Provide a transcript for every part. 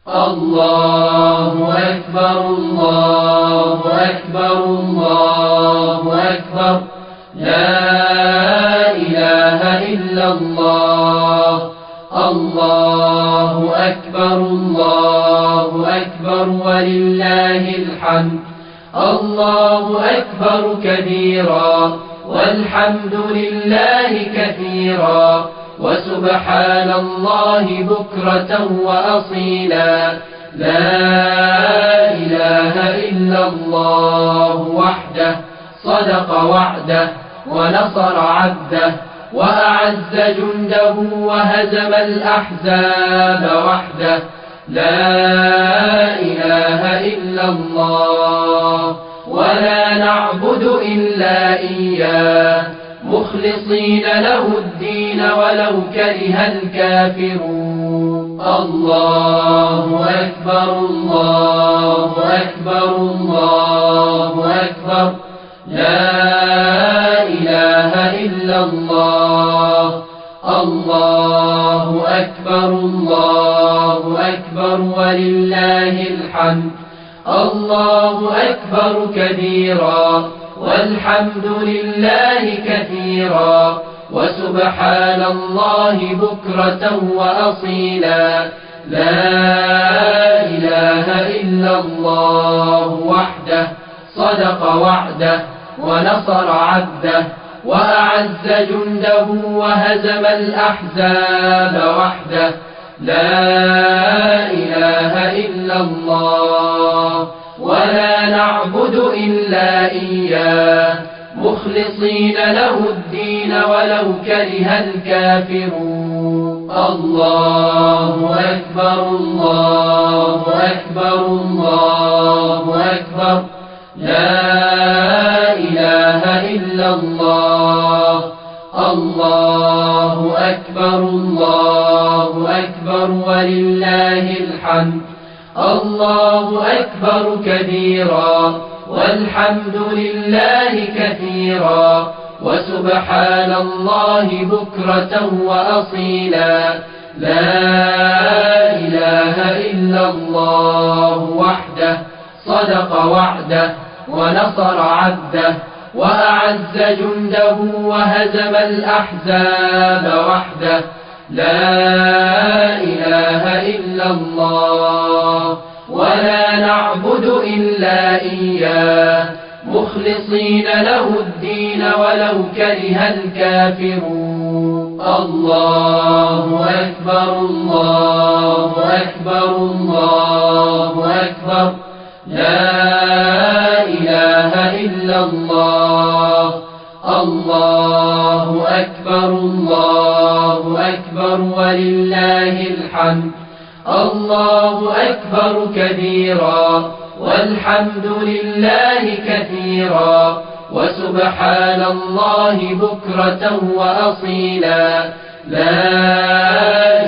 الله أكبر الله أكبر الله أكبر لا إله إلا الله الله أكبر الله أكبر ولله الحمد الله أكبر كبيرا والحمد لله كثيرا وسبحان الله بكرة وأصيلا لا إله إلا الله وحده صدق وعده ونصر عبده وأعز جنده وهزم الأحزاب وحده لا إله إلا الله ولا نعبد إلا إياه مخلصين له الدين ولو كره الكافرون الله أكبر الله أكبر الله أكبر لا إله إلا الله الله أكبر الله أكبر ولله الحمد الله أكبر كبيرا والحمد لله كثيرا وسبحان الله بكرة وأصيلا لا إله إلا الله وحده صدق وعده ونصر عبده وأعز جنده وهزم الأحزاب وحده لا إله إلا الله ولا نعبد إلا إياه مخلصين له الدين ولو كره الكافرون الله أكبر الله أكبر الله أكبر لا إله إلا الله الله أكبر الله أكبر ولله الحمد الله أكبر كبيرا والحمد لله كثيرا وسبحان الله بكرة وأصيلا لا إله إلا الله وحده صدق وعده ونصر عبده وأعز جنده وهزم الأحزاب وحده لا إله إلا الله ولا نعبد إلا إياه مخلصين له الدين ولو كره الكافرون الله أكبر الله أكبر الله أكبر لا إله إلا الله الله أكبر الله أكبر ولله الحمد الله أكبر كبيرا والحمد لله كثيرا وسبحان الله بكرة وأصيلا لا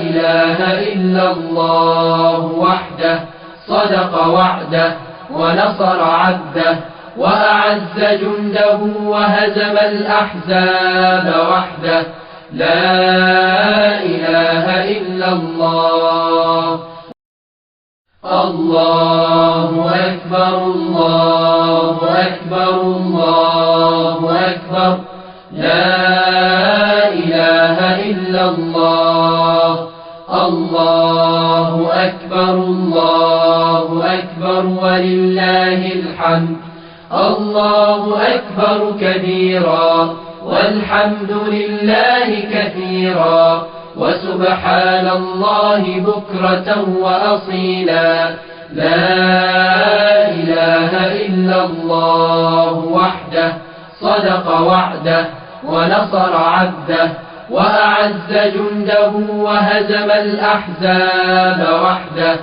إله إلا الله وحده صدق وعده ونصر عبده وأعز جنده وهزم الأحزاب وحده لا إله إلا الله الله أكبر الله أكبر الله أكبر لا إله إلا الله الله أكبر الله أكبر ولله الحمد الله أكبر كبيرا والحمد لله كثيرا وسبحان الله بكرة وأصيلا لا إله إلا الله وحده صدق وعده ونصر عبده وأعز جنده وهزم الأحزاب وحده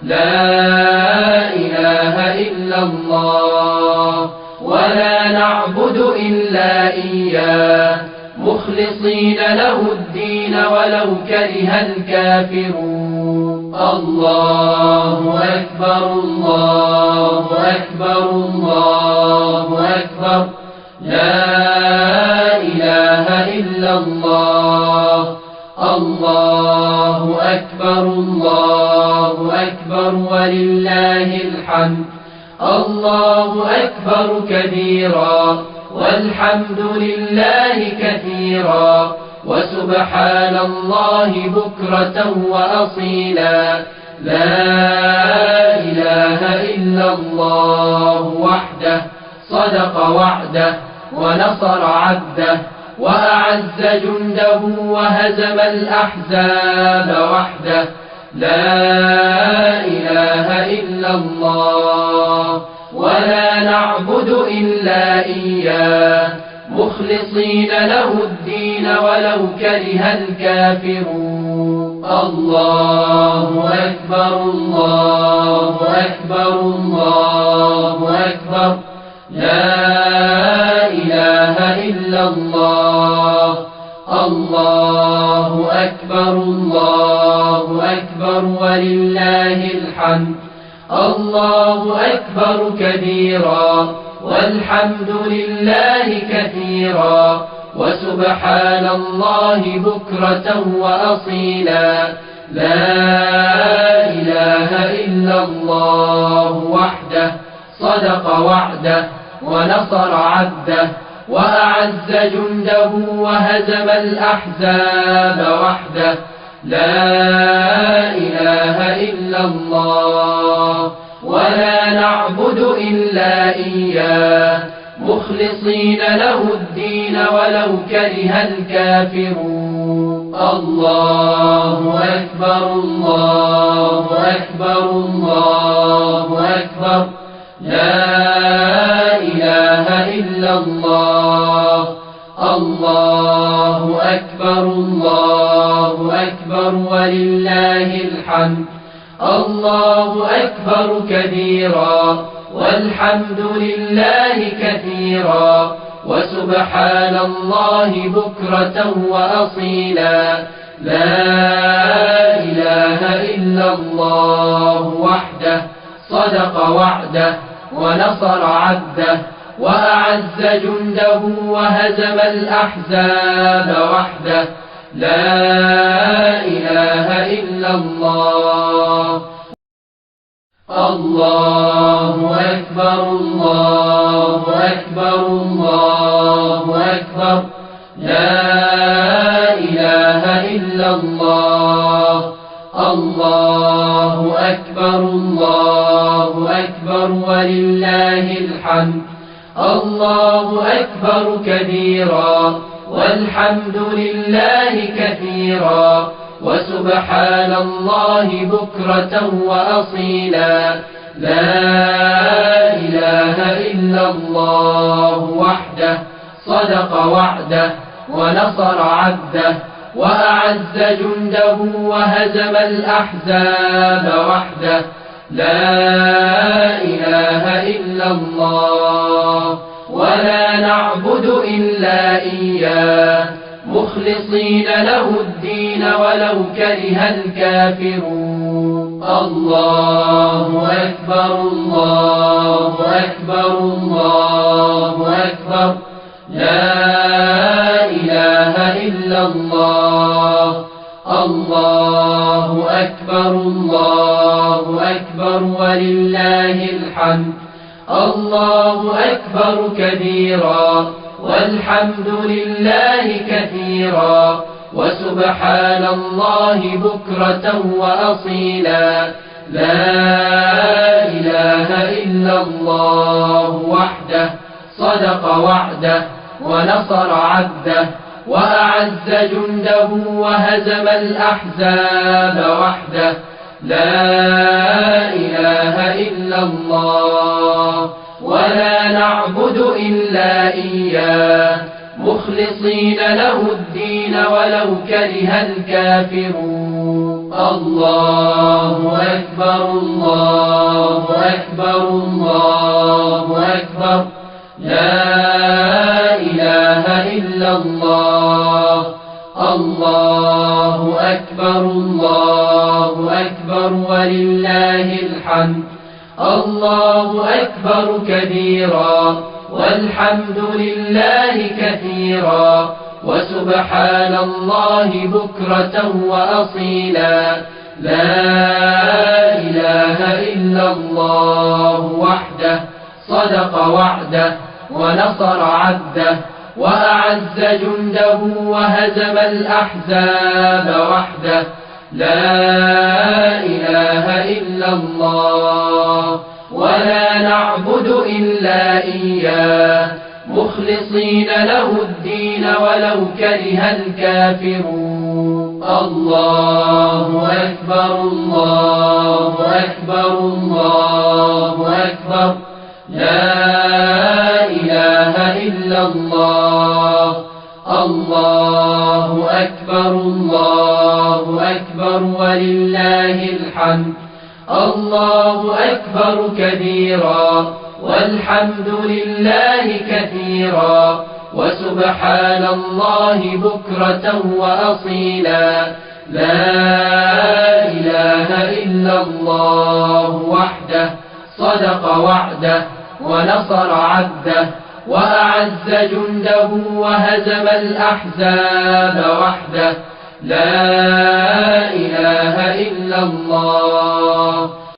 لا إله إلا الله ولا نعبد إلا إياه مخلصين له الدين ولو كره الكافرون الله أكبر الله أكبر الله أكبر لا إله إلا الله الله أكبر الله أكبر ولله الحمد الله أكبر كبيرا والحمد لله كثيرا وسبحان الله بكرة وأصيلا لا إله إلا الله وحده صدق وعده ونصر عبده وأعز جنده وهزم الأحزاب وحده لا إله إلا الله ولا نعبد إلا إياه مخلصين له الدين ولو كره الكافرون الله أكبر الله أكبر الله أكبر لا إله إلا الله الله أكبر الله أكبر ولله الحمد الله أكبر كبيرا والحمد لله كثيرا وسبحان الله بكرة وأصيلا لا إله إلا الله وحده صدق وعده ونصر عبده وأعز جنده وهزم الأحزاب وحده لا إله إلا الله ولا نعبد إلا إياه مخلصين له الدين ولو كره الكافرون الله أكبر الله أكبر الله أكبر لا إله إلا الله الله أكبر الله أكبر ولله الحمد الله أكبر كبيرا والحمد لله كثيرا وسبحان الله بكرة وأصيلا لا إله إلا الله وحده صدق وعده ونصر عبده وأعز جنده وهزم الأحزاب وحده لا إله إلا الله الله أكبر الله أكبر الله أكبر لا إله إلا الله الله أكبر الله أكبر ولله الحمد الله أكبر كبيرا والحمد لله كثيرا وسبحان الله بكرة وأصيلا لا إله إلا الله وحده صدق وعده ونصر عبده وأعز جنده وهزم الأحزاب وحده لا إله إلا الله ولا نعبد إلا إياه مخلصين له الدين ولو كره الكافرون الله أكبر الله أكبر الله أكبر لا إله إلا الله الله أكبر الله أكبر ولله الحمد الله أكبر كبيرا والحمد لله كثيرا وسبحان الله بكرة وأصيلا لا إله إلا الله وحده صدق وعده ونصر عبده وأعز جنده وهزم الأحزاب وحده لا إله إلا الله ولا نعبد إلا إياه مخلصين له الدين ولو كره الكافرون الله أكبر الله أكبر الله أكبر لا إله إلا الله الله أكبر الله أكبر ولله الحمد الله أكبر كبيرا والحمد لله كثيرا وسبحان الله بكرة وأصيلا لا إلا الله وحده صدق وعده ونصر عبده وأعز جنده وهزم الأحزاب وحده لا إله إلا الله ولا نعبد إلا إياه مخلصين له الدين ولو كره الكافرون الله أكبر الله أكبر الله أكبر لا إله إلا الله الله أكبر الله أكبر ولله الحمد الله أكبر كبيرا والحمد لله كثيرا وسبحان الله بكرة وأصيلا لا إله إلا الله وحده صدق وعده ونصر عبده وأعز جنده وهزم الأحزاب وحده لا إله إلا الله